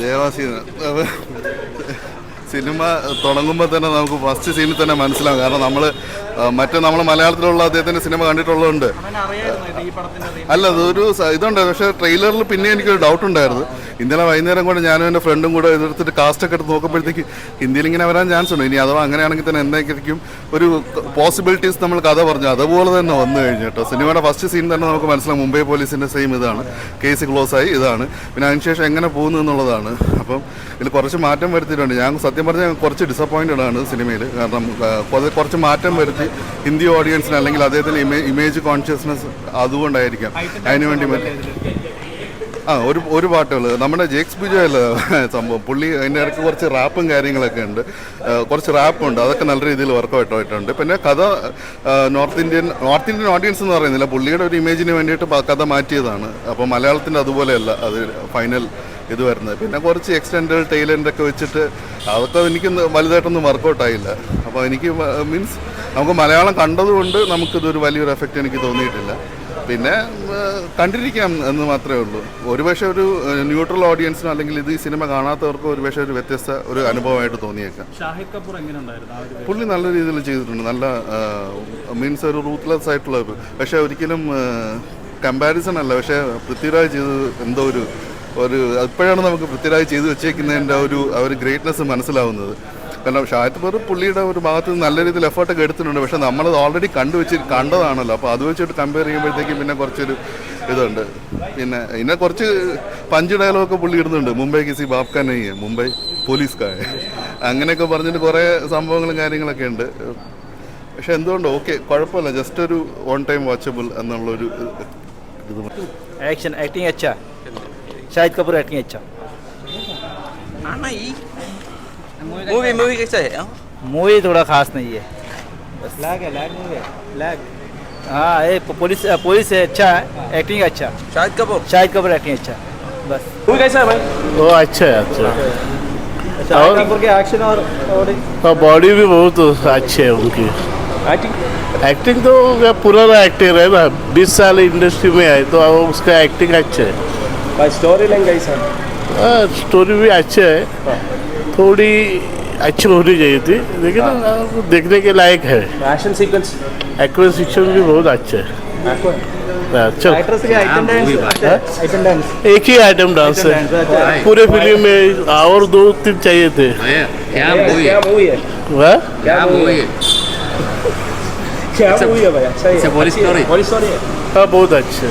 ദേവാസീന cinema തുടങ്ങുമ്പോൾ തന്നെ നമുക്ക് ഫസ്റ്റ് സീനിൽ തന്നെ മനസ്സിലാവും. കാരണം നമ്മൾ മലയാളത്തിലുള്ള അദ്ദേഹത്തിൻ്റെ സിനിമ കണ്ടിട്ടുള്ളതുകൊണ്ട് അല്ല അതൊരു ഇതുണ്ടായിരുന്നു. പക്ഷേ ട്രെയിലറിൽ പിന്നെ എനിക്കൊരു ഡൗട്ട് ഉണ്ടായിരുന്നു. ഇന്നലെ വൈകുന്നേരം കൂടെ ഞാനും എൻ്റെ ഫ്രണ്ടും കൂടെ എതിർത്തിട്ട് കാസ്റ്റൊക്കെ എടുത്ത് നോക്കുമ്പോഴത്തേക്ക് ഹിന്ദിയിൽ ഇങ്ങനെ വരാൻ ചാൻസ് ഉണ്ട്. ഇനി അഥവാ അങ്ങനെയാണെങ്കിൽ തന്നെ എന്തായിരിക്കും ഒരു പോസിബിലിറ്റീസ് നമ്മൾ കഥ പറഞ്ഞു അതുപോലെ തന്നെ വന്നു കഴിഞ്ഞു കേട്ടോ. സിനിമയുടെ ഫസ്റ്റ് സീൻ തന്നെ നമുക്ക് മനസ്സിലാവും മുംബൈ പോലീസിൻ്റെ സെയിം ഇതാണ്, കേസ് ക്ലോസ് ആയി ഇതാണ്, പിന്നെ അതിനുശേഷം എങ്ങനെ പോകുന്നു എന്നുള്ളതാണ്. അപ്പം ഇതിൽ കുറച്ച് മാറ്റം വരുത്തിയിട്ടുണ്ട്. ഞാൻ സത്യം പറഞ്ഞാൽ കുറച്ച് ഡിസപ്പോയിൻറ്റഡ് ആണ് സിനിമയിൽ. കാരണം കുറച്ച് മാറ്റം വരുത്തി ഹിന്ദി ഓഡിയൻസിന് അല്ലെങ്കിൽ അദ്ദേഹത്തിൻ്റെ ഇമേജ് കോൺഷ്യസ്നെസ് അതുകൊണ്ടായിരിക്കാം അതിനുവേണ്ടി ഒരു പാട്ടുകൾ നമ്മുടെ ജേക്സ് ബിജോ അല്ല സംഭവം. പുള്ളി അതിൻ്റെ ഇടയ്ക്ക് കുറച്ച് റാപ്പും കാര്യങ്ങളൊക്കെ ഉണ്ട്, കുറച്ച് റാപ്പുണ്ട്, അതൊക്കെ നല്ല രീതിയിൽ വർക്കൗട്ട് ആയിട്ടുണ്ട്. പിന്നെ കഥ നോർത്ത് ഇന്ത്യൻ ഓഡിയൻസ് എന്ന് പറയുന്നില്ല, പുള്ളിയുടെ ഒരു ഇമേജിന് വേണ്ടിയിട്ട് കഥ മാറ്റിയതാണ്. അപ്പോൾ മലയാളത്തിൻ്റെ അതുപോലെയല്ല അത് ഫൈനൽ ഇത് വരുന്നത്. പിന്നെ കുറച്ച് എക്സ്റ്റൻഡ് ടൈലൻ്റൊക്കെ വെച്ചിട്ട് അതൊക്കെ എനിക്ക് വലുതായിട്ടൊന്നും വർക്കൗട്ടായില്ല. അപ്പോൾ എനിക്ക് മീൻസ് നമുക്ക് മലയാളം കണ്ടതുകൊണ്ട് നമുക്കിതൊരു വലിയൊരു എഫക്റ്റ് എനിക്ക് തോന്നിയിട്ടില്ല. പിന്നെ കണ്ടിരിക്കാം എന്ന് മാത്രമേ ഉള്ളൂ. ഒരുപക്ഷെ ഒരു ന്യൂട്രൽ ഓഡിയൻസിനോ അല്ലെങ്കിൽ ഇത് ഈ സിനിമ കാണാത്തവർക്കും ഒരുപക്ഷെ ഒരു വ്യത്യസ്ത ഒരു അനുഭവമായിട്ട് തോന്നിയേക്കാം. ഷാഹിദ് കപൂർ എങ്ങനെയുണ്ടായിരുന്നു? പുള്ളി നല്ല രീതിയിൽ ചെയ്തിട്ടുണ്ട്. നല്ല മീൻസ് ഒരു റൂത്ത്ലെസ് ആയിട്ടുള്ള, പക്ഷേ ഒരിക്കലും കമ്പാരിസൺ അല്ല. പക്ഷേ പൃഥ്വിരാജ് ചെയ്തത് എന്തോ ഒരു ഇപ്പോഴാണ് നമുക്ക് പൃഥ്വിരാജ് ചെയ്ത് വെച്ചേക്കുന്നതിൻ്റെ ഒരു ഗ്രേറ്റ്നെസ് മനസ്സിലാവുന്നത്. കാരണം ഷാഹിദ് കപൂർ പുള്ളിയുടെ ഒരു ഭാഗത്ത് നല്ല രീതിയിൽ എഫേർട്ടൊക്കെ എടുത്തിട്ടുണ്ട്. പക്ഷേ നമ്മളത് ഓൾറെഡി കണ്ടതാണല്ലോ. അപ്പോൾ അത് വെച്ചിട്ട് കമ്പയർ ചെയ്യുമ്പോഴത്തേക്കും പിന്നെ കുറച്ചൊരു ഇതുണ്ട്. പിന്നെ കുറച്ച് പഞ്ച് ഡയലോഗൊക്കെ പുള്ളി ഇടുന്നുണ്ട്. മുംബൈ കിസി ബാപ്കാ നഹീ ഹൈ, മുംബൈ പോലീസ്കാർ, അങ്ങനെയൊക്കെ പറഞ്ഞിട്ട് കുറേ സംഭവങ്ങളും കാര്യങ്ങളൊക്കെ ഉണ്ട്. പക്ഷെ എന്തുകൊണ്ട് ഓക്കെ, കുഴപ്പമില്ല, ജസ്റ്റ് ഒരു ഓൺ ടൈം വാച്ചബിൾ എന്നുള്ളൊരു ഇത്. एक्टिंग अच्छा, शाहिद कपूर एक्टिंग अच्छा। मूवी कैसा है? मूवी थोड़ा खास नहीं है, हाँ ये पुलिस है, अच्छा है, एक्टिंग अच्छा। शाहिद कपूर एक्टिंग अच्छा, बस। मूवी कैसा है भाई? वो अच्छा है, अच्छा। शाहिद कपूर के एक्शन और बॉडी भी बहुत अच्छी है उनकी। एक्टिंग तो पुराना एक्टर है ना, 20 साल इंडस्ट्री में है तो उसका एक्टिंग अच्छा है। भाई स्टोरी लाइन कैसा है? स्टोरी भी अच्छा है, थोड़ी अच्छी होनी चाहिए थी, लेकिन देखने के लायक है। एक्शन सीक्वेंस एक्शन भी बहुत अच्छा है। अच्छा, एक ही आइटम डांस है पूरे फिल्म में, और 2-3 चाहिए थे। क्या मूवी है? क्या मूवी है? भाई? अच्छा है, पुलिस स्टोरी हाँ बहुत अच्छे।